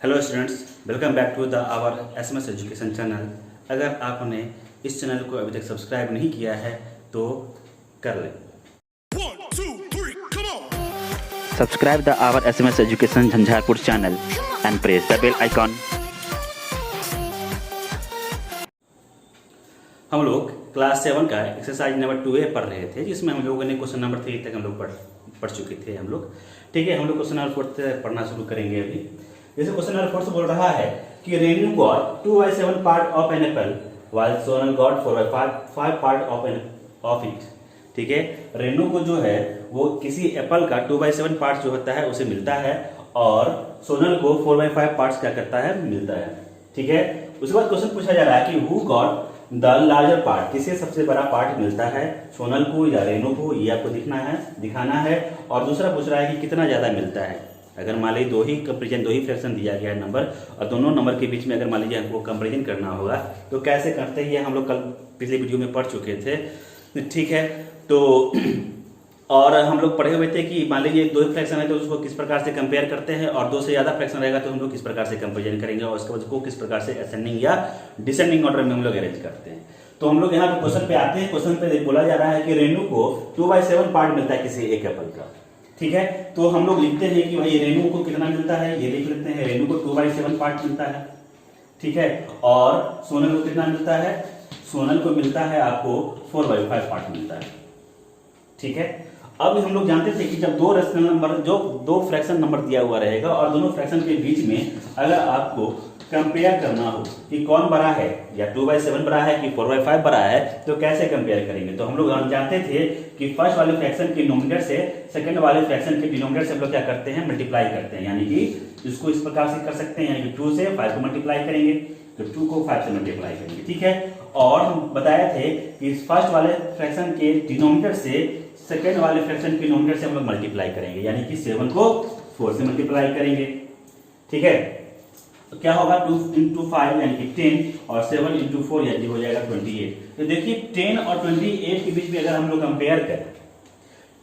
Hello students, welcome back to the our SMS education channel. अगर आपने इस channel को अभी तक सब्सक्राइब नहीं किया है तो कर लें। Subscribe the our SMS Education Jhanjharpur channel and press the bell icon. हम लोग क्लास 7 का एक्सरसाइज नंबर 2A पढ़ रहे थे, जिसमें हम लोगों ने क्वेश्चन नंबर 3 तक हम लोग पढ़ चुके थे हम लोग। ठीक है, हम लोग क्वेश्चन नंबर 4 से पढ़ना शुरू करेंगे अभी। जैसे क्वेश्चन नंबर 4 से बोल रहा है कि Renu got 2/7 part of an apple while Sonal got 4/5 part of it. ठीक है, रेनू को जो है वो किसी एप्पल का 2/7 पार्ट जो होता है उसे मिलता है और सोनल को 4/5 पार्ट्स क्या करता है, मिलता है। ठीक है, उसके बाद क्वेश्चन पूछा जा रहा है कि who got the larger part, किसे सबसे बड़ा पार्ट मिलता है, सोनल को या रेनू को, ये आपको दिखाना है। और दूसरा पूछ रहा है कि कितना ज्यादा मिलता है। अगर मान लीजिए दो ही फ्रैक्शन दिया गया है नंबर, और दोनों नंबर के बीच में अगर मान लीजिए हमको कंपेरिजन करना होगा तो कैसे करते हैं, ये हम लोग कल पिछले वीडियो में पढ़ चुके थे। ठीक है, तो और हम लोग पढ़े हुए थे कि मान लीजिए दो फ्रैक्शन है तो उसको किस प्रकार से कंपेयर करते हैं, और दो से ज्यादा फ्रैक्शन रहेगा तो हम लोग किस प्रकार से कंपेरिजन करेंगे, और उसके बाद उसको किस प्रकार से असेंडिंग या डिसेंडिंग ऑर्डर में हम लोग अरेंज करते हैं। तो हम लोग यहाँ पे क्वेश्चन पे आते हैं। क्वेश्चन पे बोला जा रहा है कि रेनू को 2/7 पार्ट मिलता है किसी एक एप्पल का। ठीक है, तो हम लोग लिखते हैं कि भाई रेनू को कितना मिलता है, ये लिख लेते हैं। रेनू को 2/7 पार्ट मिलता है। ठीक है, और सोनल को कितना मिलता है, सोनल को मिलता है आपको 4/5 पार्ट मिलता है। ठीक है, अब हम लोग जानते थे कि जब दो फ्रैक्शन नंबर दिया हुआ रहेगा और दोनों फ्रैक्शन के बीच में अगर आपको कंपेयर करना हो कि कौन बड़ा है, या 2/7 बड़ा है कि 4/5 बड़ा है, तो कैसे कंपेयर करेंगे। तो हम लोग जानते थे कि फर्स्ट वाले फ्रैक्शन के नोमिनेटर से सेकंड वाले फ्रैक्शन के डिनोमिनेटर से हम लोग क्या करते हैं, मल्टीप्लाई करते हैं। यानी कि इसको इस प्रकार से कर सकते हैं कि 2 से 5 को मल्टीप्लाई करेंगे, तो 2 को 5 से मल्टीप्लाई करेंगे। ठीक है, और हम बताए थे कि फर्स्ट वाले फ्रैक्शन के डिनोमिनेटर से सेकंड वाले फ्रैक्शन के नोमिनेटर से हम लोग मल्टीप्लाई करेंगे, यानी कि 7 को 4 से मल्टीप्लाई करेंगे। ठीक है, तो क्या होगा, 2 × 5 यानी कि 10, और 7 × 4 यानी हो जाएगा 28। तो देखिए 10 और 28 के बीच में अगर हम लोग कंपेयर करें,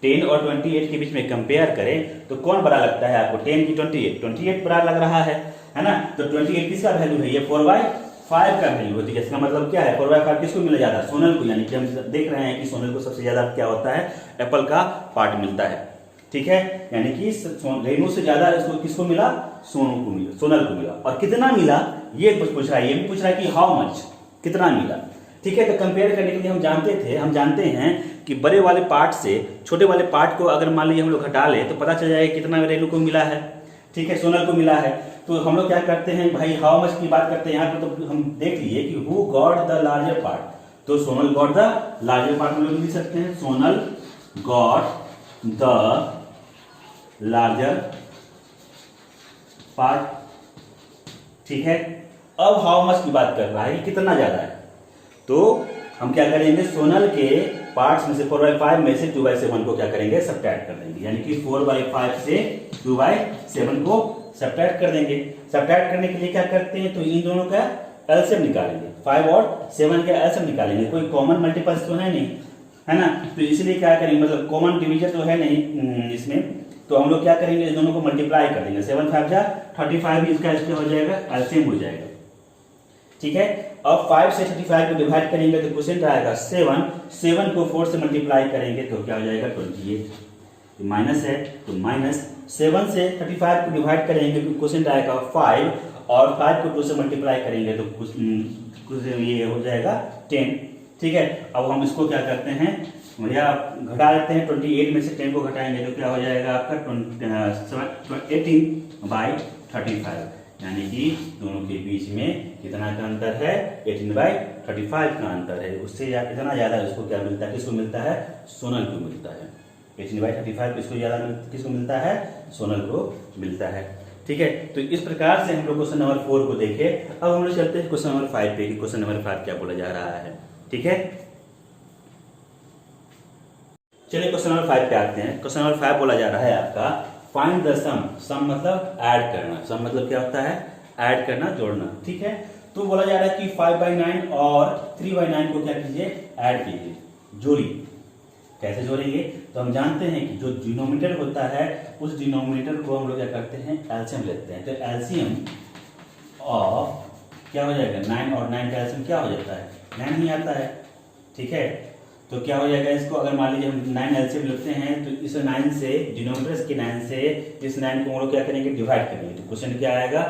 10 और 28 के बीच में कंपेयर करें तो कौन बड़ा लगता है आपको, 10 की 28? 28 बड़ा लग रहा है ना। तो 28 किसका वैल्यू है, ये 4/5 का वैल्यू है। इसका मतलब क्या है, 4/5 किसको मिला जाता है, सोनल को। यानी कि हम देख रहे हैं कि सोनल को सबसे ज्यादा क्या होता है, एप्पल का पार्ट मिलता है। ठीक है, यानी कि रेनू से ज्यादा इसको किसको मिला, सोनल को मिला। और कितना मिला ये पूछ रहा है, ये भी पूछ रहा है कि हाउ मच, कितना मिला। ठीक है, तो कंपेयर करने के लिए हम जानते हैं कि बड़े वाले पार्ट से छोटे वाले पार्ट को अगर मान लीजिए हम लोग घटा ले तो पता चल जाएगा कितना रेनू को मिला है। ठीक है, सोनल को मिला है। तो हम लोग क्या करते हैं भाई, हाउ मच की बात करते हैं यहाँ पे। तो हम देख लिए कि who got the larger part, तो Sonal got the larger part हम लोग लिख सकते हैं, Sonal got the larger part. ठीक है, अब हाउ मच की बात कर रहा है कि कितना ज्यादा है, तो हम क्या करेंगे, सोनल के पार्ट्स में से 4/5 में से 2/7 को क्या करेंगे, सब्ट्रैक्ट कर देंगे। यानी कि 4/5 से 2/7 को सब्ट्रैक्ट कर देंगे। सब्ट्रैक्ट करने के लिए क्या करते हैं, तो इन दोनों का एलसीएम निकालेंगे, 5 और 7 का एलसीएम निकालेंगे। कोई कॉमन मल्टीपल्स तो है नहीं, है ना, तो इसलिए क्या करेंगे, मतलब कॉमन डिवीजर तो है नहीं इसमें, तो हम लोग क्या करेंगे, इस दोनों को मल्टीप्लाई कर देंगे। 7 5 जा 35 इसका हो जाएगा, एलसीएम हो जाएगा। ठीक है, अब 5 से 35 को डिवाइड करेंगे तो क्वोशिएंट आएगा 7 को 4 से मल्टीप्लाई करेंगे तो क्या हो जाएगा, 28। माइनस है तो माइनस 7 से 35 को डिवाइड करेंगे तो क्वोशिएंट आएगा 5, और 5 को 2 से मल्टीप्लाई करेंगे तो ये हो जाएगा 10। ठीक है, अब हम इसको क्या करते हैं, भैया घटा लेते हैं। 28 में से 10 को घटाएंगे तो क्या हो जाएगा आपका 18/35, यानी कि दोनों के बीच में कितना का अंतर है, 18/35 का अंतर है। उससे इतना ज्यादा इसको क्या मिलता है, किसको मिलता है, सोनल को मिलता है। 18/35 इसको ज्यादा किसको मिलता है, सोनल को मिलता है। ठीक है, तो इस प्रकार से हम लोग क्वेश्चन नंबर 4 को देखे। अब हम लोग चलते हैं क्वेश्चन नंबर 5 पे कि क्वेश्चन नंबर 5 क्या बोला जा रहा है। ठीक है, चलिए क्वेश्चन नंबर 5 पे आते हैं। क्वेश्चन नंबर 5 बोला जा रहा है आपका, फाइंड द सम मतलब ऐड करना। सम मतलब क्या होता है, ऐड करना, जोड़ना। ठीक है, तो बोला जा रहा है कि 5/9 और 3/9 को क्या कीजिए, ऐड कीजिए, जोड़िए। कैसे जोड़ेंगे, तो हम जानते हैं कि जो डिनोमिनेटर होता है उस डिनोमिनेटर को हम लोग क्या करते हैं, एलसीएम लेते हैं। तो एलसीएम ऑफ क्या हो जाएगा 9 और 9 का एलसीएम क्या हो जाता है 9 ही आता है। ठीक है, तो क्या हो जाएगा इसको अगर मान लीजिए हम 9 एलसीएम लेते हैं तो इस 9 से डिनोमिनेटर के 9 से इस 9 को हम लोग क्या करेंगे डिवाइड करेंगे तो क्वेश्चन क्या आएगा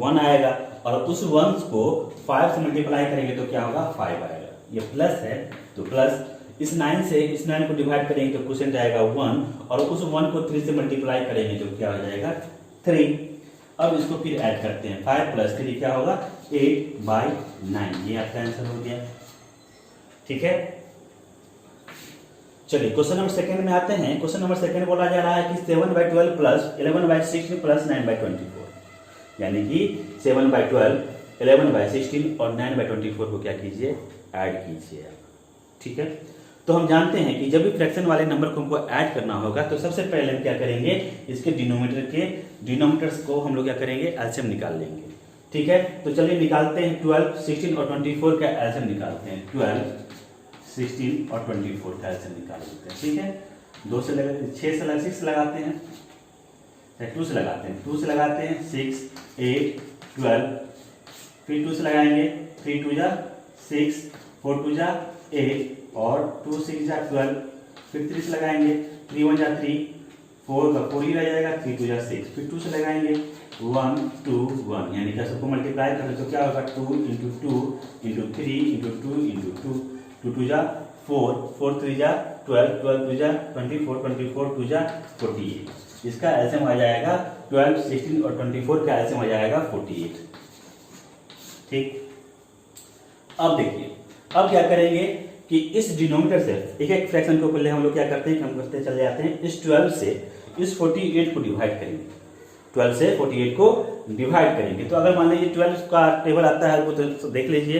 1 आएगा और उस 1 को 5 से मल्टीप्लाई करेंगे तो क्या होगा 5 आएगा। ये प्लस है तो प्लस इस 9 से इस 9 को डिवाइड करेंगे तो क्वेश्चन आएगा 1 और उस 1 को 3 से मल्टीप्लाई करेंगे तो क्या हो जाएगा 3। अब इसको फिर ऐड करते हैं 5 + 3 क्या होगा 8/9। ये आपका आंसर हो गया। ठीक है, चलिए क्वेश्चन नंबर सेकंड में आते हैं। क्वेश्चन नंबर सेकंड बोला जा रहा है कि 7/12 + 11/16 + 9/24 यानी कि 7/12 11/16 और 9/24 को क्या कीजिए ऐड कीजिए। ठीक है, तो हम जानते हैं कि जब भी फ्रैक्शन वाले नंबर को हमको ऐड करना होगा तो सबसे पहले हम क्या करेंगे इसके डिनोमिनेटर्स को हम लोग क्या करेंगे एलसीएम निकाल लेंगे। ठीक है, तो चलिए निकालते हैं 12, 16 और 24 का एलसीएम निकालते हैं। 12, 16 और 24 का एलसीएम निकाल लेते हैं। ठीक है, 2 से लगा 6 से लगा 6 लगाते हैं, 2 से लगाते हैं 2 से लगाते हैं 6, 8, 12 फिर 2 से लगाएंगे 3 2 जा 6, 4 2 जा 8 और 2 6 जा 12 फिर 3 से लगाएंगे 3 1 जा 3, 4 का 4 ही रह जाएगा 3 2 जा 6 फिर 2 से लगाएंगे 1 2 1 यानी कि सबको मल्टीप्लाई करें तो क्या होगा 2 × 2 × 3 × 2 × 2 2 2 जा 4, 4 3 जा 12, 12 2 जा 24, 24 2 जा 48। इसका एलसीएम आ जाएगा 12, 16 और 24 का एलसीएम आ जाएगा 48। ठीक, अब देखिए अब क्या करेंगे कि इस डिनोमिनेटर से एक एक फ्रैक्शन को पहले हम लोग क्या करते हैं कि हम करते चले जाते हैं इस 12 से इस 48 को डिवाइड करेंगे। 12 से 48 को डिवाइड करेंगे तो अगर मान लीजिए 12 का टेबल आता है वो तो देख लीजिए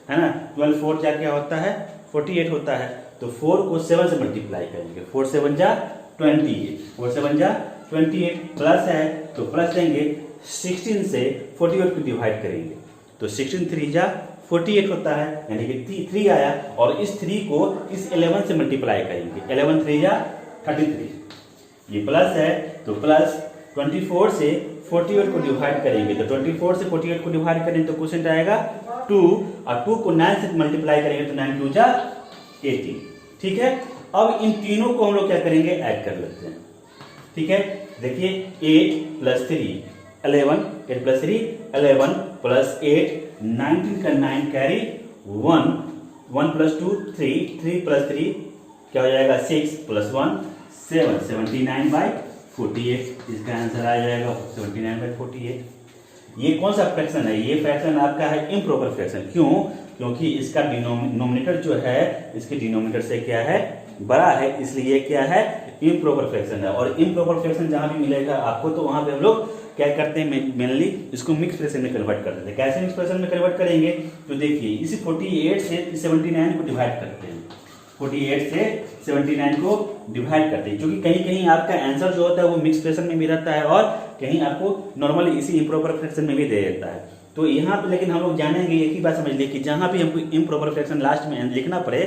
है ना। 12 4 जा क्या होता है 48 होता है तो 4 को 7 से मल्टीप्लाई करेंगे 4 7 जा 28, 4 7 जा 28 प्लस है तो प्लस देंगे 16 से 48 को डिवाइड करेंगे तो 16 3 जा 48 होता है यानी कि 3 आया और इस 3 को इस 11 से मल्टीप्लाई करेंगे 11 3 जा 33। ये प्लस है तो प्लस 24 से 48 को डिवाइड करेंगे तो 24 से 48 को डिवाइड करेंगे तो क्वेश्चन आएगा 2 और 2 को 9 से मल्टीप्लाई करेंगे तो 9 2 जा 18। ठीक है, अब इन तीनों को हम लोग क्या करेंगे ऐड कर लेते हैं। ठीक है, देखिए 8 + 3 11, 8 + 3 11 + 8 19 का 9 कैरी 1, 1 + 2 3, 3 + 3 क्या हो जाएगा 6 + 1 7, 79/48। इसका आंसर आ जाएगा 79/48। ये कौन सा फ्रैक्शन है ये फ्रैक्शन आपका है इम्प्रॉपर फ्रैक्शन। क्यों? क्योंकि इसका डिनोमिनेटर जो है इसके डिनोमिनेटर से क्या है बड़ा है इसलिए क्या है इम्प्रॉपर फ्रैक्शन है। और इम्प्रॉपर फ्रैक्शन जहां भी मिलेगा आपको तो वहां पे हम लोग क्या करते हैं मेनली इसको मिक्स फ्रैक्शन में कन्वर्ट कर देते हैं। कैसे मिक्स फ्रैक्शन में कन्वर्ट करेंगे तो देखिए इसी 48 से 79 को डिवाइड करते हैं 48 से 79 को डिवाइड करते हैं क्योंकि कहीं कहीं आपका आंसर जो होता है वो मिक्स फ्रैक्शन में भी रहता है और कहीं आपको नॉर्मली इसी इम्प्रॉपर फ्रैक्शन में भी दे देता है। तो यहाँ पे लेकिन हम लोग जानेंगे एक ही बात समझ लिए कि जहाँ भी हमको इम्प्रॉपर फ्रैक्शन लास्ट में लिखना पड़े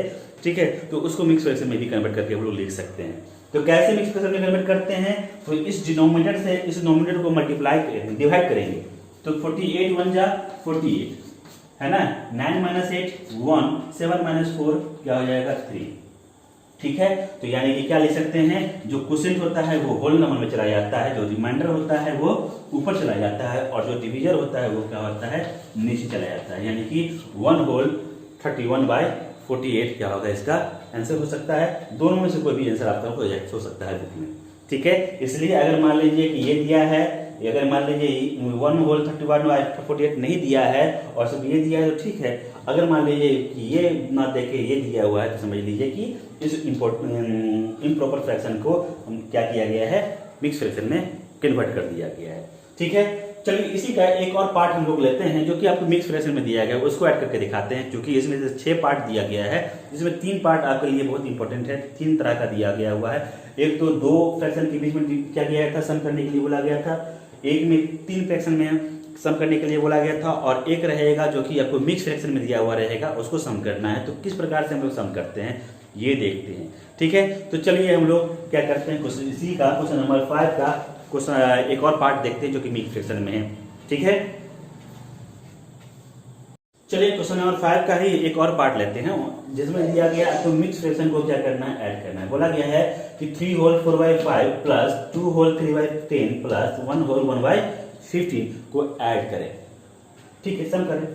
ठीक है तो उसको मिक्स फ्रैक्शन में भी कन्वर्ट करके हम लोग लिख सकते हैं। तो कैसे मिक्स फ्रैक्शन में कन्वर्ट करते हैं तो इस डिनोमिनेटर से इस नोमिनेटर को मल्टीप्लाई डिवाइड करेंगे तो 48 1 जा 48 है ना 9 - 8 1 7 - 4 क्या हो जाएगा 3। ठीक है, तो यानी कि क्या लिख सकते हैं जो क्वोशिएंट होता है वो होल नंबर में चला जाता है, जो रिमाइंडर होता है वो ऊपर चला जाता है और जो डिवीजर होता है वो क्या होता है नीचे चला जाता है। यानी कि 1 होल 31/48 क्या होगा इसका आंसर हो सकता है। दोनों में से कोई भी आंसर आपका हो सकता है बुक में। ठीक है, इसलिए अगर मान लीजिए कि ये दिया है अगर मान लीजिए 1 होल 31/48 नहीं दिया है और सिर्फ ये दिया है तो ठीक है। अगर मान लीजिए कि ये ना देके ये दिया हुआ है तो समझ लीजिए कि इस इम्प्रॉपर फ्रैक्शन को क्या किया गया है मिक्स फ्रैक्शन में कन्वर्ट कर दिया गया है। ठीक है, चलिए इसी का एक और पार्ट हम लोग लेते हैं जो कि आपको मिक्स फ्रैक्शन में दिया गया है उसको ऐड करके दिखाते हैं। क्योंकि इसमें से 6 पार्ट दिया गया है जिसमें 3 पार्ट आपके लिए बहुत इंपॉर्टेंट है। 3 तरह का दिया गया हुआ है। एक तो 2 फ्रैक्शन के बीच में क्या गया था सम करने के लिए बोला गया था, एक में 3 फ्रैक्शन में सम करने के लिए बोला गया था और एक रहेगा जो कि आपको मिक्स फ्रैक्शन में दिया हुआ रहेगा उसको सम करना है। तो किस प्रकार से हम लोग सम करते हैं ये देखते हैं। ठीक है, तो चलिए हम लोग क्या करते हैं इसी का क्वेश्चन नंबर 5 का क्वेश्चन एक और पार्ट देखते हैं जो कि मिक्स फ्रैक्शन में है। ठीक है, चलिए क्वेश्चन नंबर 5 का ही एक और पार्ट लेते हैं, जिसमें दिया गया तो मिक्स फ्रैक्शन को क्या करना है, ऐड करना है। बोला गया है कि 3 whole 4/5 plus 2 whole 3/10 plus 1 whole 1/15 को ऐड करें। ठीक है, सम करें।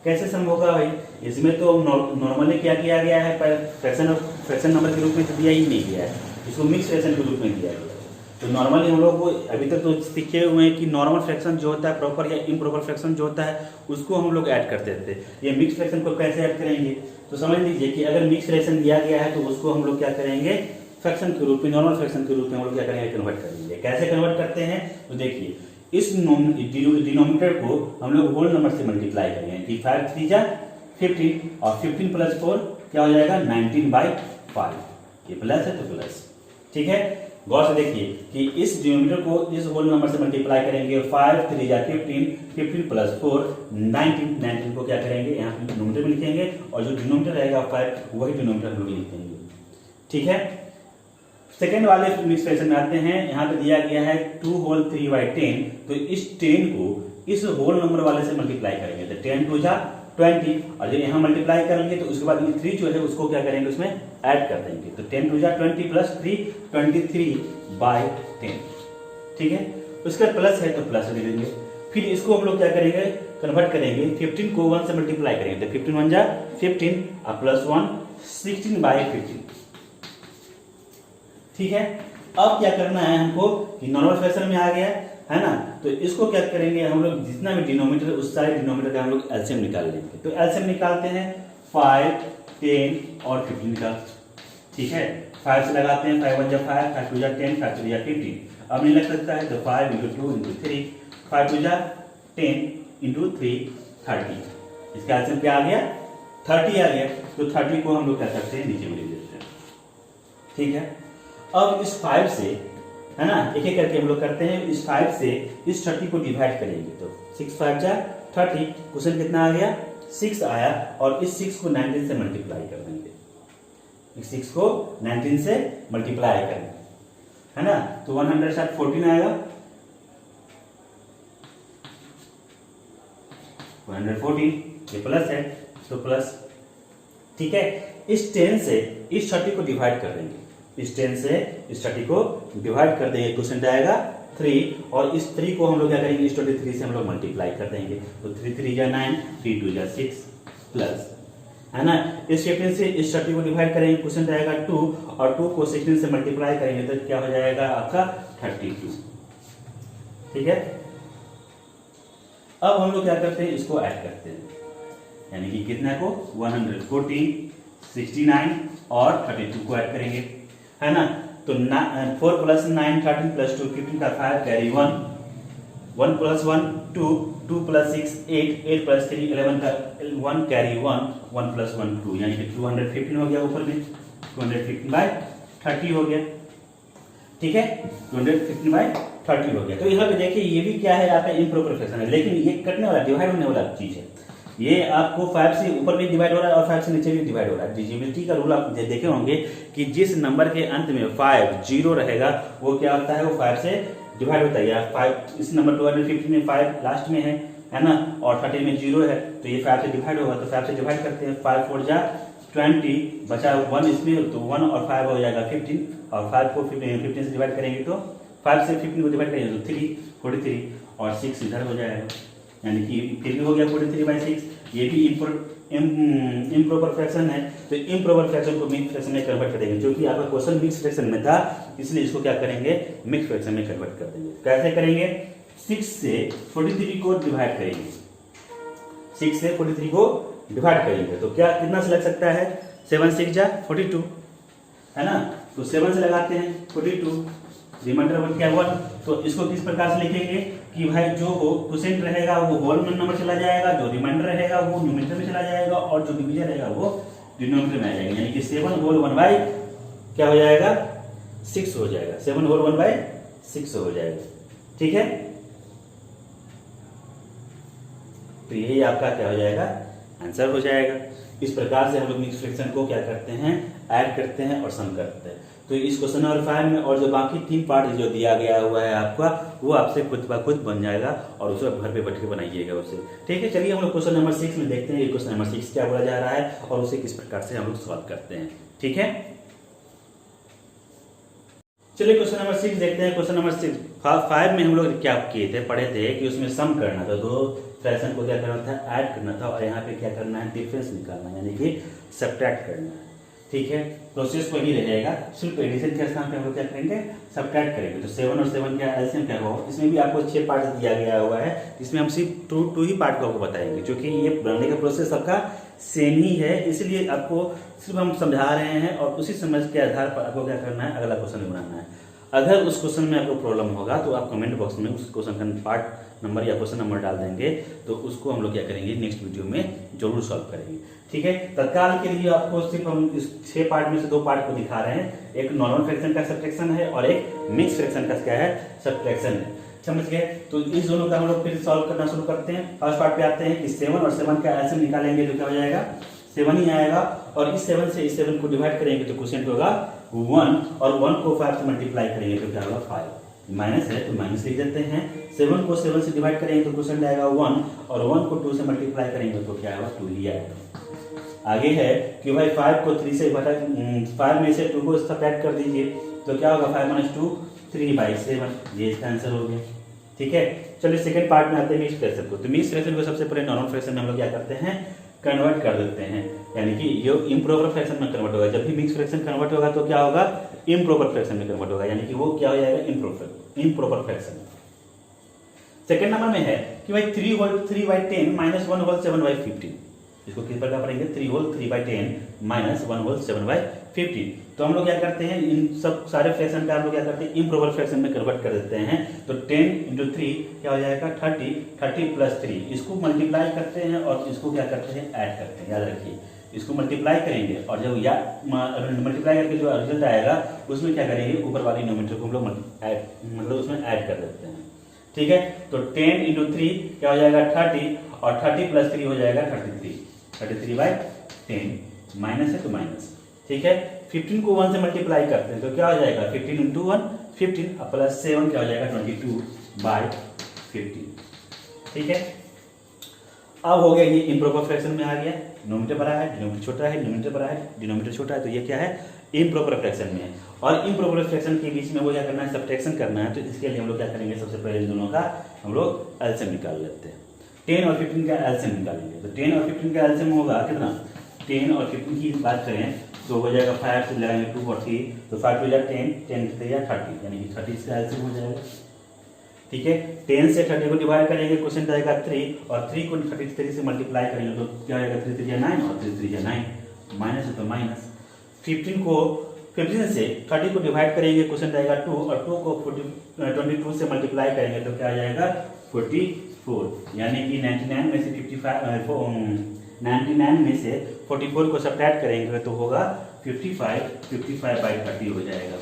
कैसे सम होगा भाई, इसमें तो नॉर्मली क्या किया गया है, फ्रैक्शन नंबर के रूप में तो दिया ही नहीं गया है, इसको मिक्स फ्रैक्शन के रूप में दिया गया है। तो नॉर्मली हम लोग को अभी तक तो सीखे हुए हैं कि नॉर्मल फ्रैक्शन जो होता है, प्रॉपर या इम्प्रॉपर फ्रैक्शन जो होता है, उसको हम लोग ऐड करते थे। ये मिक्स फ्रैक्शन को कैसे ऐड करेंगे, तो समझ लीजिए कि अगर मिक्स फ्रैक्शन दिया गया है तो उसको हम लोग क्या करेंगे, फ्रैक्शन के रूप में, नॉर्मल फ्रैक्शन के रूप में हम लोग क्या करेंगे, कन्वर्ट करेंगे। कैसे कन्वर्ट करते हैं, तो देखिए इस डिनोमिनेटर को हम लोग होल नंबर से मल्टीप्लाई करेंगे कि 5 3 जा 15 और 15 प्लस 4 क्या हो जाएगा 19/5। ये प्लस है तो प्लस, ठीक है। गौर से देखिए कि इस डिनोमिनेटर को इस होल नंबर से मल्टीप्लाई करेंगे, 5 3 जा 15, 15 प्लस 4 19, 19 को क्या करेंगे यहाँ पे डिनोमिनेटर में लिखेंगे और जो डिनोमिनेटर रहेगा 5 वही डिनोमिनेटर हम लोग लिखेंगे, ठीक है। सेकेंड वाले मिक्स फ्रैक्शन में आते हैं, यहाँ पे दिया गया है 2 होल 3/10, तो इस 10 को इस होल नंबर वाले से मल्टीप्लाई करेंगे, तो 10 2 जा 20 और जब यहाँ मल्टीप्लाई करेंगे तो उसके बाद ये 3 जो है उसको क्या करेंगे, उसमें ऐड कर देंगे, तो 10 2 जा 20 प्लस 3 23/10, ठीक है। उसके बाद प्लस है तो प्लस ले लेंगे, फिर इसको हम लोग क्या करेंगे, कन्वर्ट करेंगे, 15 को 1 से मल्टीप्लाई करेंगे, तो 15 1 जा 15 और प्लस 1 16/15, ठीक है। अब क्या करना है हमको कि नॉर्मल फ्रैक्शन में आ गया है ना, तो इसको क्या करेंगे हम लोग, जितना भी डिनोमिनेटर है उस सारे डिनोमिनेटर का हम लोग एलसीएम निकाल लेंगे। तो एलसीएम निकालते हैं 5 10 और 15 निकाल, ठीक है। 5 से लगाते हैं, 5 1 जा 5, 5 2 जा 10, 5 3 जा 15। अब नहीं लग सकता है तो 5 × 2 × 3, 5 2 जा 10 × 3 30। इसका एलसीएम क्या आ गया, 30 आ गया। तो 30 को हम लोग क्या करते हैं, नीचे में लिख देते हैं, ठीक है। अब इस 5 से है ना, एक एक करके हम लोग करते हैं, इस 5 से इस 30 को डिवाइड करेंगे, तो 6 5 जा 30, क्वेश्चन कितना आ गया 6 आया, और इस 6 को 19 से मल्टीप्लाई कर देंगे, इस 6 को 19 से मल्टीप्लाई करेंगे, है ना, तो 100 साथ 14 आएगा, 114, ये प्लस है तो प्लस, ठीक है। इस 10 से इस 30 को डिवाइड कर देंगे, इस 10 से इस 30 को डिवाइड कर देंगे, क्वेश्चन आएगा 3, और इस 3 को हम लोग क्या करेंगे, इस 23 से हम लोग मल्टीप्लाई कर देंगे, तो 3 3 जा 9, 3 2 जा 6 प्लस, है ना। इस 15 से इस 30 को डिवाइड करेंगे, क्वेश्चन आएगा 2, और 2 को 16 से मल्टीप्लाई करेंगे तो क्या हो जाएगा आपका 32, ठीक है। अब हम लोग क्या करते हैं, इसको ऐड करते हैं, यानी कि कितना को 114 69 और 32 को ऐड करेंगे, है ना। तो 4 प्लस 9 13 प्लस 2 15 का 5 कैरी 1, 1 प्लस 1 2, 2 प्लस 6 8, 8 प्लस 3 11 का 1 कैरी 1, 1 प्लस 1 2, यानी कि 215 हो गया, ऊपर में 215/30 हो गया, ठीक है, 215/30 हो गया। तो यहाँ पे देखिए ये भी क्या है, आपका इम्प्रॉपर फ्रैक्शन है, लेकिन ये कटने वाला, डिवाइड होने वाला चीज है, ये आपको 5 से ऊपर भी डिवाइड हो रहा है और 5 से नीचे भी डिवाइड हो रहा है। डिविजिबिलिटी का रूल आप देखे होंगे कि जिस नंबर के अंत में 5 0 रहेगा वो क्या होता है, वो 5 से डिवाइड होता है। 5 इस नंबर 215 में 5 लास्ट में है ना, और 30 में 0 है, तो ये 5 से डिवाइड होगा, तो 5 से डिवाइड करते हैं, 5 4 जा 20, बचा 1 इसमें, तो 1 और 5 हो जाएगा 15, और 5 को 15 से डिवाइड करेंगे तो 5 से 15 को डिवाइड करेंगे तो 3 43, और 6 इधर हो जाएगा, यानी कि फिर भी हो गया 43/6। ये भी इम्प्रॉपर फ्रैक्शन है, तो इम्प्रॉपर फ्रैक्शन को मिक्स फ्रैक्शन में कन्वर्ट करेंगे, क्योंकि आपका क्वेश्चन मिक्स फ्रैक्शन में था, इसलिए इसको क्या करेंगे, मिक्स फ्रैक्शन में कन्वर्ट कर देंगे। कैसे करेंगे, 6 से 43 को डिवाइड करेंगे, 6 से 43 को डिवाइड करेंगे, तो क्या कितना से लग सकता है, 7 6 जा 42, है ना, तो 7 से लगाते हैं 42, रिमाइंडर 1 क्या 1, तो इसको किस प्रकार से लिखेंगे कि भाई जो क्वोशिएंट रहेगा वो होल नंबर चला जाएगा, जो रिमाइंडर रहेगा वो न्यूमरेटर में चला जाएगा, और जो डिवीजन रहेगा वो डिनोमिनेटर में आ जाएगा, यानी कि 7 होल 1/, क्या हो जाएगा 6 हो जाएगा, 7 होल 1/6 हो जाएगा, ठीक है। तो यही आपका क्या हो जाएगा, आंसर हो जाएगा। इस प्रकार से हम लोग मिक्स फ्रैक्शन को क्या करते हैं, ऐड करते हैं और सम करते हैं। तो इस क्वेश्चन नंबर 5 में और जो बाकी 3 पार्ट जो दिया गया हुआ है आपका, वो आपसे खुद ब खुद बन जाएगा और उसे आप घर पे बैठ के बनाइएगा उसे। ठीक है, चलिए हम लोग क्वेश्चन नंबर 6 में देखते हैं ये क्वेश्चन नंबर 6 क्या बोला जा रहा है और उसे किस प्रकार से हम लोग सॉल्व करते हैं। ठीक है, चलिए क्वेश्चन नंबर 6 देखते हैं। क्वेश्चन नंबर 5 में हम लोग क्या किए थे, पढ़े थे कि उसमें सम करना था, दो फ्रैक्शन को क्या करना था, ऐड करना था, और यहाँ पे क्या करना है, डिफरेंस निकालना है, यानी कि सब्ट्रैक्ट करना है। ठीक है, प्रोसेस वही रहेगा, सिर्फ एडिशन के स्थान पे हम लोग क्या करेंगे, सब्ट्रैक्ट करेंगे। तो 7 और 7 का एलसीएम क्या होगा, इसमें भी आपको 6 पार्ट दिया गया हुआ है, इसमें हम सिर्फ टू ही पार्ट को आपको बताएंगे, क्योंकि ये बनाने का प्रोसेस सबका सेम ही है, इसलिए आपको सिर्फ हम समझा रहे हैं और उसी समझ के आधार पर आपको क्या करना है, अगला क्वेश्चन बनाना है। अगर उस क्वेश्चन में आपको प्रॉब्लम होगा तो आप कमेंट बॉक्स में उस क्वेश्चन का पार्ट नंबर या क्वेश्चन नंबर डाल देंगे, तो उसको हम लोग क्या करेंगे, नेक्स्ट वीडियो में जरूर सॉल्व करेंगे। ठीक है, तत्काल के लिए आपको सिर्फ हम इस 6 पार्ट में से 2 पार्ट को दिखा रहे हैं, एक नॉर्मल फ्रैक्शन का सब्ट्रैक्शन है और एक मिक्स फ्रैक्शन का क्या है, सब्ट्रैक्शन है। समझ गए? तो इस दोनों का हम लोग फिर सॉल्व करना शुरू करते हैं। फर्स्ट पार्ट पे आते हैं कि 7 और 7 का एलसीएम निकालेंगे तो क्या हो जाएगा, 7 ही आएगा, और इस 7 से इस 7 को डिवाइड करेंगे तो क्वोशिएंट होगा 1, और 1 को 5 से मल्टीप्लाई करेंगे तो क्या होगा, 5। माइनस है तो माइनस लिख देते हैं, 7 को 7 से डिवाइड करेंगे तो क्वोशिएंट आएगा 1, और 1 को 2 से मल्टीप्लाई करेंगे तो क्या होगा, 2 ही आएगा। आगे है कि भाई 5 को 3 से घटा, 5 में से 2 को सब्ट्रैक्ट कर दीजिए तो क्या होगा, 5 - 2 3/7, ये इसका आंसर हो गया। ठीक है, चलिए सेकंड पार्ट में आते हैं मिक्स फ्रैक्शन को। तो मिक्स फ्रैक्शन को सबसे पहले नॉर्मल फ्रैक्शन में हम लोग क्या करते हैं, कन्वर्ट कर देते हैं, यानी कि ये इम्प्रॉपर फ्रैक्शन में कन्वर्ट होगा। जब भी मिक्स फ्रैक्शन कन्वर्ट होगा तो क्या होगा, इम्प्रॉपर फ्रैक्शन में कन्वर्ट होगा, यानी कि वो क्या हो जाएगा, इम्प्रॉपर फ्रैक्शन। सेकंड नंबर में है कि भाई 3/10 - 1/7/15, इसको किस प्रकार पढ़ेंगे, 3/10 - 1/7/15। तो हम लोग क्या करते हैं, इन सब सारे फ्रैक्शन का हम लोग क्या करते हैं, इम्प्रॉपर फ्रैक्शन में कन्वर्ट कर देते हैं। तो 10 × 3 क्या हो जाएगा, 30, 30 + 3, इसको मल्टीप्लाई करते हैं और इसको क्या करते हैं, ऐड करते हैं। याद रखिए, इसको मल्टीप्लाई करेंगे और जब या मल्टीप्लाई करके जो रिजल्ट आएगा उसमें क्या करेंगे, ऊपर वाली न्यूमरेटर को हम लोग मतलब उसमें ऐड कर देते हैं। ठीक है, तो 10 × 3 क्या हो जाएगा, 30, और 30 + 3 हो जाएगा 33/10, माइनस है तो माइनस। ठीक है, 15 को 1 से मल्टीप्लाई करते हैं तो क्या हो जाएगा, 15 × 1 15, प्लस 7 क्या हो जाएगा, 22/15। ठीक है, अब हो गया ये इम्प्रॉपर फ्रैक्शन में आ गया, डिनोमिनेटर बड़ा है, डिनोमिनेटर छोटा है, डिनोमिनेटर बड़ा है, डिनोमिनेटर छोटा है, तो ये क्या है, इम्प्रॉपर फ्रैक्शन में है। और इम्प्रॉपर फ्रैक्शन के बीच में वो क्या करना है, सब्ट्रैक्शन करना है। तो इसके लिए हम लोग क्या करेंगे, सबसे पहले इन दोनों का हम लोग एलसीएम निकाल लेते हैं। 10 और 15 का एलसीएम निकालेंगे, तो 10 और 15 का एलसीएम होगा कितना, 10 और 15 की बात करें तो हो जाएगा 5 से लगाएंगे 2 और 3, तो 5 × 10, 10 × 3 = 30, यानी कि 30 का एलसीएम हो जाएगा। ठीक है, 10 से 30 को डिवाइड करेंगे, क्वोशिएंट आएगा 3, और 3 को 33 से मल्टीप्लाई करेंगे तो क्या आएगा, 3 × 3 = 9, और 3 × 3 = 9, माइनस है तो माइनस। 15 से 30 को डिवाइड करेंगे, क्वोशिएंट आएगा 2, और 2 को 22 से मल्टीप्लाई करेंगे तो क्या आ जाएगा, 44, यानी कि 99 में से 44 को सब्ट्रैक्ट करेंगे तो होगा 55/30 हो जाएगा।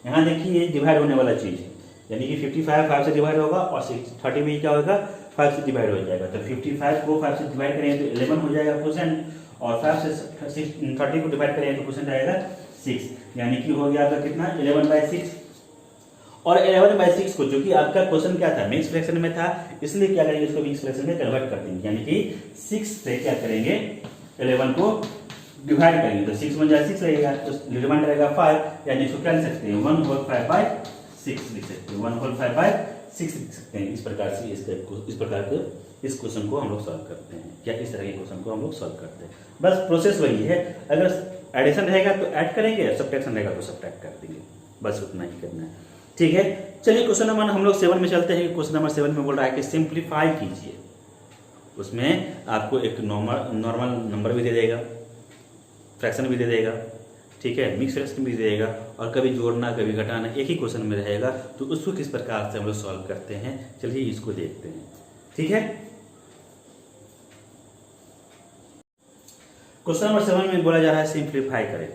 यहाँ देखिए ये डिवाइड होने वाला चीज है, यानी कि 55 5 से डिवाइड होगा और 30 में क्या होगा, 5 से डिवाइड हो जाएगा। तो 55 को 5 से डिवाइड करेंगे तो 11 हो जाएगा क्वोशिएंट, और 5 से 30 को डिवाइड करेंगे तो क्वोशिएंट आएगा 6, यानी कि हो गया आपका कितना, 11/6। और 11/6 को, जो कि आपका क्वेश्चन क्या था, मिक्स फ्रैक्शन में था, इसलिए क्या करेंगे, इसको मिक्स फ्रैक्शन में कन्वर्ट कर देंगे, यानी कि 6 से क्या करेंगे, 11 को डिवाइड करेंगे तो 6 × 6 लगेगा, तो रिमाइंडर रहेगा 5, यानी इसको क्या लिख सकते हैं, 1/5/6 लिख सकते हैं, 1/5/6 लिख सकते हैं। इस प्रकार से इस क्वेश्चन को हम लोग सॉल्व करते हैं, क्या इस तरह के क्वेश्चन को हम लोग सॉल्व करते हैं। बस प्रोसेस वही है, अगर एडिशन रहेगा तो ऐड करेंगे, सब्ट्रैक्शन रहेगा तो सब्ट्रैक्ट कर देंगे, बस उतना ही करना है। ठीक है, चलिए क्वेश्चन नंबर हम लोग 7 में चलते हैं। क्वेश्चन नंबर 7 में बोल रहा है कि सिंप्लीफाई कीजिए, उसमें आपको एक नॉर्मल नंबर भी दे देगा, फ्रैक्शन भी दे देगा, ठीक है, मिक्स फ्रैक्शन भी दे देगा, और कभी जोड़ना कभी घटाना एक ही क्वेश्चन में रहेगा। तो उसको किस प्रकार से हम लोग सॉल्व करते हैं, चलिए इसको देखते हैं। ठीक है, क्वेश्चन नंबर 7 में बोला जा रहा है सिंप्लीफाई करें।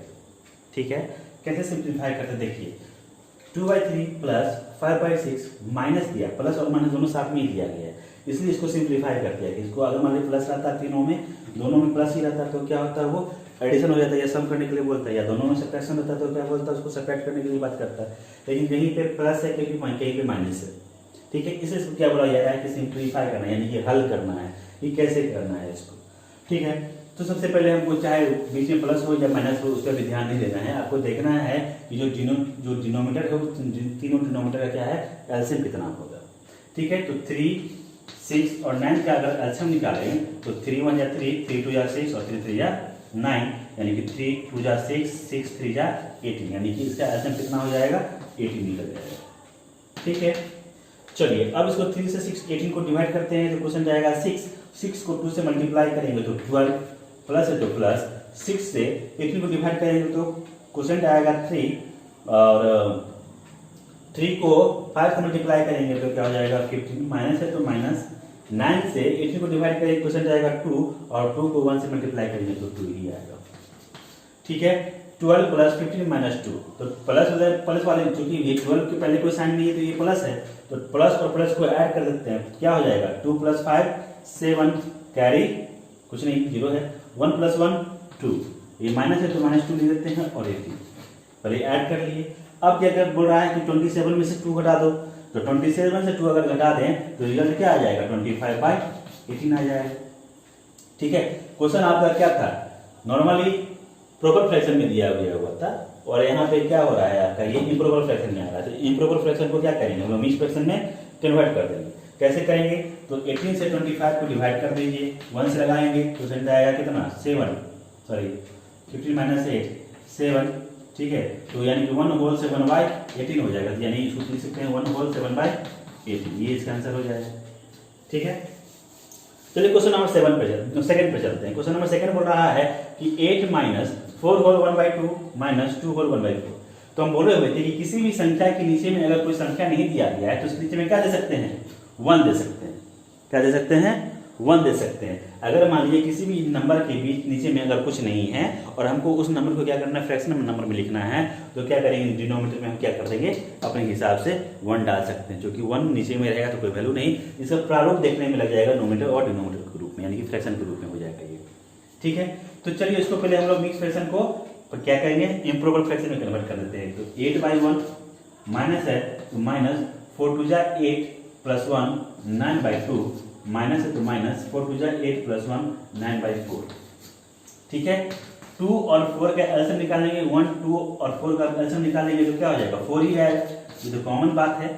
ठीक है, कैसे सिंप्लीफाई करते देखिए, 2/3 प्लस 5/6 माइनस दिया, प्लस और माइनस दोनों साथ में ही दिया गया है, इसलिए इसको सिंप्लीफाई कर दिया। इसको अगर मान लीजिए प्लस रहता है, दोनों में प्लस ही रहता तो क्या होता है, वो एडिशन हो जाता है, या सम करने के लिए बोलता है, या दोनों में सब्ट्रैक्शन रहता है तो क्या बोलता है, उसको सब्ट्रैक्ट करने के लिए बात करता है। लेकिन कहीं पे प्लस है, कहीं पे माइनस है। ठीक है, इसे क्या बोला जा रहा है कि सिंप्लीफाई करना है, यानी कि हल करना है। ये कैसे करना है इसको, ठीक है। तो सबसे पहले हमको चाहे बीच में प्लस हो या माइनस हो उस पर भी ध्यान नहीं देना है, आपको देखना है कि जो डिनोमिनेटर है तीनों डिनोमिनेटर का क्या है एलसीएम कितना होगा, ठीक है। तो 3, 6 और 9 का अगर एलसीएम निकालें तो 3 1 या 3, 3 2 या 6 और 3 3 या 9, यानी कि 3 2 जा 6, 6 3 जा 18, यानी कि इसका एलसीएम कितना हो जाएगा 18 निकल जाएगा, ठीक है। चलिए अब इसको 3 से 6 18 को डिवाइड करते हैं तो क्वेश्चन जाएगा 6 को 2 से मल्टीप्लाई करेंगे तो 12 प्लस है तो प्लस, 6 से 18 को डिवाइड करेंगे तो क्वेश्चन आएगा 3 और 3 को 5 से मल्टीप्लाई करेंगे तो क्या हो जाएगा 15, माइनस है तो माइनस, 9 से 18 को डिवाइड करेंगे क्वेश्चन जाएगा 2 और 2 को 1 से मल्टीप्लाई करेंगे तो 2 ही आएगा, ठीक है। 12 प्लस 15 माइनस 2, तो प्लस हो जाए, प्लस वाले चूंकि ये 12 के पहले कोई साइन नहीं है तो ये प्लस है, तो प्लस और प्लस को ऐड कर देते हैं, क्या हो जाएगा 2 प्लस 5 7 कैरी कुछ नहीं 0 है, 1 प्लस 1 2, ये माइनस है तो माइनस 2 लिख देते हैं और 18 पहले ऐड कर लिए। अब क्या कर बोल रहा है कि 27 में से 2 घटा दो, तो 27 से 2 अगर घटा दें तो रिजल्ट क्या आ जाएगा 25/18 आ जाएगा, ठीक है। क्वेश्चन आपका क्या था, नॉर्मली प्रॉपर फ्रैक्शन में दिया गया हुआ था और यहाँ पे क्या हो रहा है आपका ये इम्प्रॉपर फ्रैक्शन में आ रहा है, तो इम्प्रॉपर फ्रैक्शन को क्या करेंगे हम लोग मिक्स फ्रैक्शन में कन्वर्ट कर देंगे। कैसे करेंगे, तो 18 से 25 को डिवाइड कर दीजिए, 1 से लगाएंगे तो सेंट आएगा कितना 15 माइनस 8 7, ठीक है। तो यानी कि 1 होल 7/18 हो जाएगा, यानी इसको लिख सकते हैं 1 होल 7/18, ये इसका आंसर हो जाएगा, ठीक है। चलिए क्वेश्चन नंबर 7 पे सेकंड पे चलते हैं। क्वेश्चन नंबर सेकंड बोल रहा है कि 8 माइनस 4 होल 1/2 माइनस 2 होल 1/4। तो हम बोले हुए थे कि किसी भी संख्या के नीचे में अगर कोई संख्या नहीं दिया गया है तो उसके नीचे में क्या दे सकते हैं 1 दे सकते हैं, क्या दे सकते हैं 1 दे सकते हैं। अगर मान लीजिए किसी भी नंबर के बीच नीचे में अगर कुछ नहीं है और हमको उस नंबर को क्या करना है फ्रैक्शनल नंबर में लिखना है, तो क्या करेंगे डिनोमिनेटर में हम क्या कर देंगे अपने हिसाब से 1 डाल सकते हैं, क्योंकि 1 नीचे में रहेगा तो कोई वैल्यू नहीं, इसका प्रारूप देखने में लग जाएगा नोमिनेटर और डिनोमिनेटर के रूप में, यानी कि फ्रैक्शन के रूप में हो जाएगा ये, ठीक है। तो चलिए इसको पहले हम लोग मिक्स फ्रैक्शन को क्या करेंगे इम्प्रॉपर फ्रैक्शन में कन्वर्ट कर देते हैं। तो 8/1 माइनस है तो माइनस 4 2 जा 8 प्लस 1 9/2 माइनस है तो माइनस 4 2 जा 8 प्लस 1 9/4, ठीक है। 2 और 4 का एलसीएम निकालेंगे, 1 2 और 4 का एलसीएम निकालेंगे तो क्या हो जाएगा 4 ही आएगा, ये तो कॉमन बात है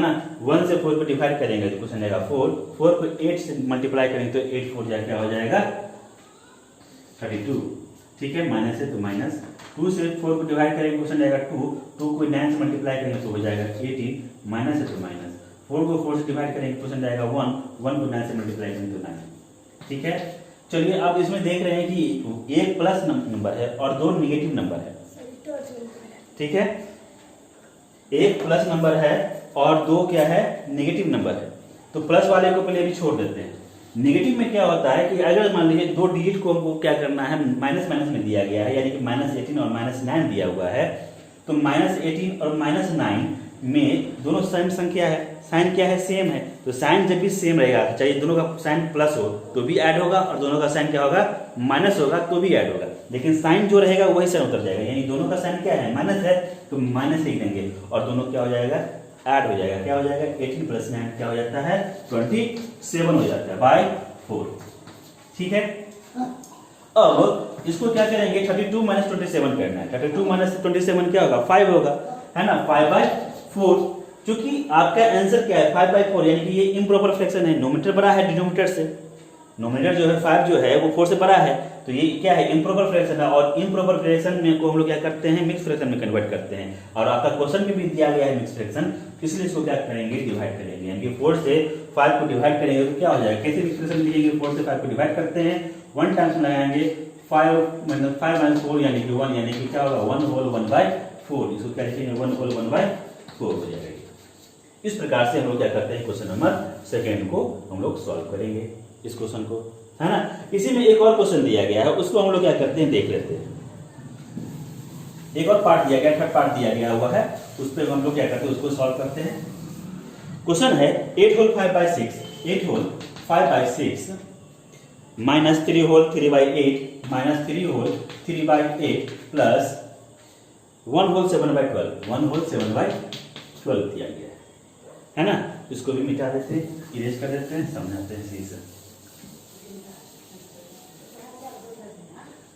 ना। 1 से 4 को डिवाइड करेंगे तो क्वेश्चन आएगा 4 को 8 से मल्टीप्लाई करेंगे तो 8 4 जा क्या हो जाएगा 32, ठीक है। माइनस है तो माइनस, 2 से 4 को डिवाइड करेंगे क्वेश्चन आएगा 2 को 9 से मल्टीप्लाई करेंगे तो हो जाएगा 18, माइनस है तो माइनस, 4 को 4 से डिवाइड करेंगे क्वेश्चन आएगा 1 को 9 से मल्टीप्लाई करेंगे तो 9, ठीक है। चलिए अब इसमें देख रहे हैं कि एक प्लस नंबर है और 2 निगेटिव नंबर है, ठीक है। एक प्लस नंबर है और 2 क्या है नेगेटिव नंबर है, तो प्लस वाले को पहले अभी छोड़ देते हैं। नेगेटिव में क्या होता है कि अगर मान लीजिए 2 डिजिट को हमको क्या करना है माइनस माइनस में दिया गया है, यानी कि -18 और -9 दिया हुआ है, तो -18 और -9 में दोनों सेम संख्या है, साइन क्या है सेम है, तो साइन जब भी सेम रहेगा चाहे दोनों का साइन प्लस हो तो भी ऐड होगा और दोनों का साइन क्या होगा माइनस होगा तो भी ऐड होगा, लेकिन साइन जो रहेगा वही साइन उतर जाएगा, यानी दोनों का साइन क्या है माइनस है तो माइनस लिख देंगे और दोनों क्या हो जाएगा ऐड हो जाएगा, क्या हो जाएगा 18 प्लस 9 क्या हो जाता है 27 हो जाता है बाय 4, ठीक है। अब इसको क्या करेंगे 32 माइनस 27 करना है, 32 माइनस 27 क्या होगा 5 होगा, है ना 5/4, क्योंकि आपका आंसर क्या है 5/4, यानी कि ये इम्प्रॉपर फ्रैक्शन है, नोमिनेटर बड़ा है डिनोमिनेटर से, नोमिनेटर जो है 5 जो है वो 4 से बड़ा है, तो ये क्या है इम्प्रॉपर फ्रैक्शन है और इम्प्रॉपर फ्रैक्शन में को हम लोग क्या करते हैं मिक्स फ्रैक्शन में कन्वर्ट करते हैं, और आपका क्वेश्चन में भी दिया गया है मिक्स फ्रैक्शन, इसलिए इसको क्या करेंगे डिवाइड करेंगे, यानी कि 4 से 5 को डिवाइड करेंगे तो क्या हो जाएगा, कैसे मिक्स फ्रैक्शन लिखेंगे 4 से 5 को डिवाइड करते हैं 1 टाइम्स लगाएंगे 5 माइनस 4 यानी कि 1, यानी कि क्या होगा 1 होल 1/4, इसको क्या लिखेंगे 1 होल 1/4 हो जाएगा। इस प्रकार से हम लोग क्या करते हैं क्वेश्चन नंबर सेकंड को हम लोग सॉल्व करेंगे इस क्वेश्चन को, है ना। इसी में एक और क्वेश्चन दिया गया है उसको हम लोग क्या करते हैं देख लेते हैं, एक और पार्ट दिया गया थर्ड पार्ट दिया गया हुआ है उस पर हम लोग क्या करते हैं उसको सॉल्व करते हैं। क्वेश्चन है 8 whole 5/6 minus 3 whole 3/8 minus 3 whole 3/8 plus 1 whole 7/12 दिया गया है ना। इसको भी मिटा देते हैं, इरेज कर देते हैं, समझाते हैं सही से।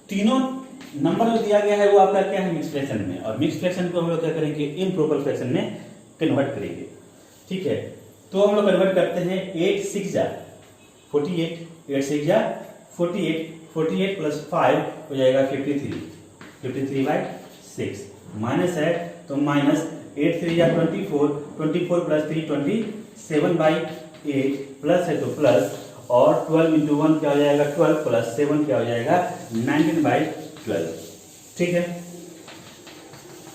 तीनों नंबर जो दिया गया है वो आपका क्या है, मिक्स फ्रैक्शन में, और मिक्स फ्रैक्शन को हम लोग क्या करेंगे, इम्प्रॉपर फ्रैक्शन में कन्वर्ट करेंगे। ठीक है, तो हम लोग कन्वर्ट करते हैं 8 6 जा 48, 8 6 जा 48, 48 प्लस 5 हो जाएगा 53, 53/6 माइनस है तो माइनस 8 3 जा 24, 24 प्लस 3 27/8 प्लस है तो प्लस, और 12 इंटू 1 क्या हो जाएगा 12 प्लस 7 क्या हो जाएगा 19/12। ठीक है,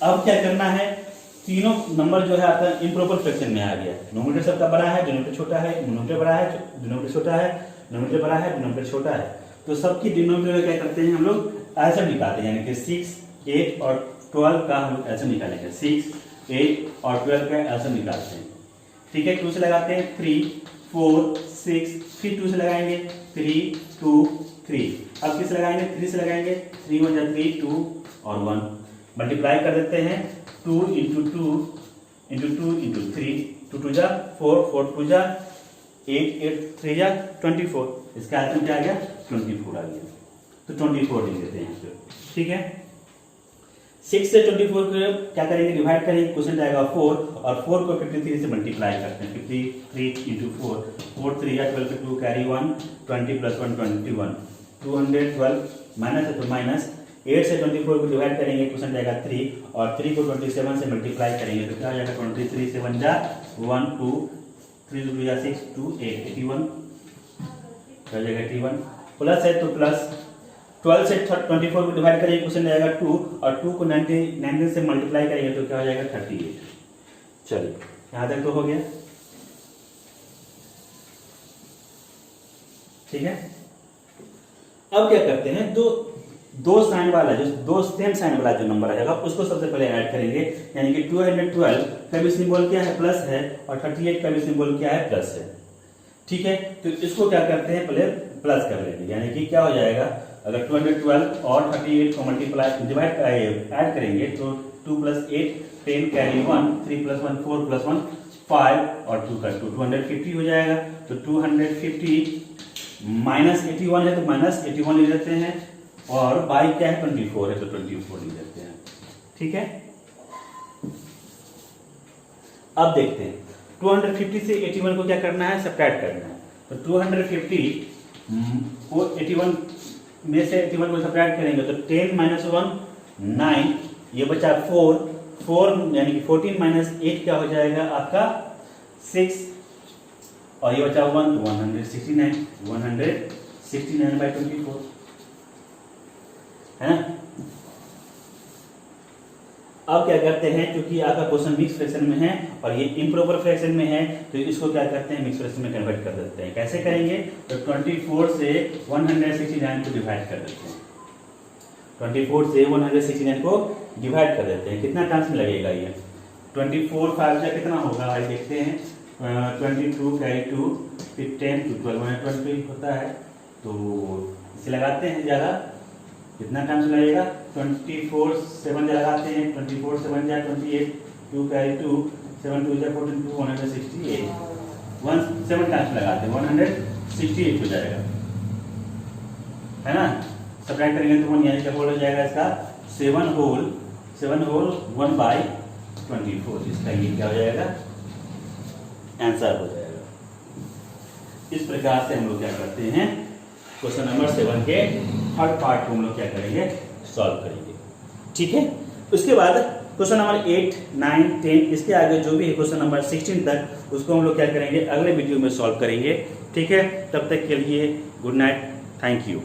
अब क्या करना है, तीनों नंबर जो है आपका इम्प्रॉपर फ्रैक्शन में आ गया। नोमिनेटर सबका बड़ा है, डिनोमिनेटर छोटा है, डिनोमिनेटर बड़ा है, डिनोमिनेटर छोटा है, डिनोमिनेटर बड़ा है, डिनोमिनेटर छोटा है, तो सबकी डिनोमिनेटर क्या करते हैं हम लोग, एलसीएम निकालते हैं, यानी कि 6 8 और 12 का हम लोग एलसीएम निकालेंगे, 6 8 और 12 का एलसीएम निकालते हैं। ठीक है, 2 से लगाते हैं 3 4 6, फिर 2 से लगाएंगे 3 2 3, अब किस लगाएंगे 3 से लगाएंगे, 3 1 जा 3 2 और 1, मल्टीप्लाई कर देते हैं 2 इंटू 2 इंटू 2 इंटू 3, 2 2 जा 4, 4 2 जा 8, 8 3 जा 24, इसका आंसर क्या आ गया 24 आ गया, तो 24 लिख देते हैं इसको। ठीक है, 6 से 24 को क्या करेंगे, डिवाइड करेंगे, क्वेश्चन जाएगा 4, और 4 को 53 से मल्टीप्लाई करते हैं, 53 इंटू 4, 4 3 या 12 2 कैरी 1, 20 प्लस 1 21, 212 माइनस है तो माइनस, 8 से 24 को डिवाइड करेंगे, क्वेश्चन जाएगा 3, और 3 को 27 से मल्टीप्लाई करेंगे तो क्या हो जाएगा 23 7 जा 1 2 3 2 जा 6 2 8 81 हो जाएगा 81, प्लस है तो प्लस, 12 से 24 को डिवाइड करेंगे, क्वेश्चन जाएगा 2, और 2 को 19 से मल्टीप्लाई करेंगे तो क्या हो जाएगा 38। चलिए यहां तक तो हो गया। ठीक है, अब क्या करते हैं, दो साइन वाला जो दो सेम साइन वाला जो नंबर आएगा उसको सबसे पहले ऐड करेंगे, यानी कि 212 का भी सिंबल क्या है प्लस है, और 38 का भी सिंबल क्या है प्लस है। ठीक है, तो इसको क्या करते हैं, पहले प्लस कर लेंगे, यानी कि क्या हो जाएगा, अगर 212 और 38 को मल्टीप्लाई डिवाइड ऐड करेंगे तो 2 प्लस 8 10 कैरी 1, 3 प्लस 1 4 प्लस 1 5 और 2 का 2 250 हो जाएगा, तो 250 माइनस 81 है तो माइनस 81 ले लेते हैं, और बाई क्या है 24 है तो 24 ले लेते हैं। ठीक है, अब देखते हैं 250 से 81 को क्या करना है, सब्ट्रैक्ट करना है, तो 250 को 81 में से 81 को सब्ट्रैक्ट करेंगे तो 10 माइनस 1 9, ये बचा 4 यानी कि 14 माइनस 8 क्या हो जाएगा आपका 6, और ये बचा 1 169/24 है ना। अब क्या करते हैं, क्योंकि आपका क्वेश्चन मिक्स फ्रैक्शन में है और ये इम्प्रॉपर फ्रैक्शन में है, तो इसको क्या करते हैं, मिक्स फ्रैक्शन में कन्वर्ट कर देते हैं। कैसे करेंगे, तो 24 से 169 को डिवाइड कर देते हैं, 24 से 169 को डिवाइड कर देते हैं, कितना टाइम्स में लगेगा ये, 24 5 जा कितना होगा भाई देखते हैं, 22 कैरी 2 फिर 10 to 12 20 होता है, तो इसे लगाते हैं ज़्यादा, कितना टाइम से लगेगा, 24 7 लगाते हैं, 24 7 जा 28, 2 कैरी 2 7 2 जा 14 168, 7 टाइम्स लगाते हैं 168 हो जाएगा, है ना। सब्ट्रैक्ट करेंगे तो 1 यानी क्या होल हो जाएगा इसका 7 होल 1/24, इसका ये क्या हो जाएगा, आंसर हो जाएगा। इस प्रकार से हम लोग क्या करते हैं, क्वेश्चन नंबर 7 के थर्ड पार्ट को हम लोग क्या करेंगे, सॉल्व करेंगे। ठीक है, उसके बाद क्वेश्चन नंबर 8 9 10 इसके आगे जो भी है क्वेश्चन नंबर 16 तक उसको हम लोग क्या करेंगे, अगले वीडियो में सॉल्व करेंगे। ठीक है, तब तक के लिए गुड नाइट, थैंक यू।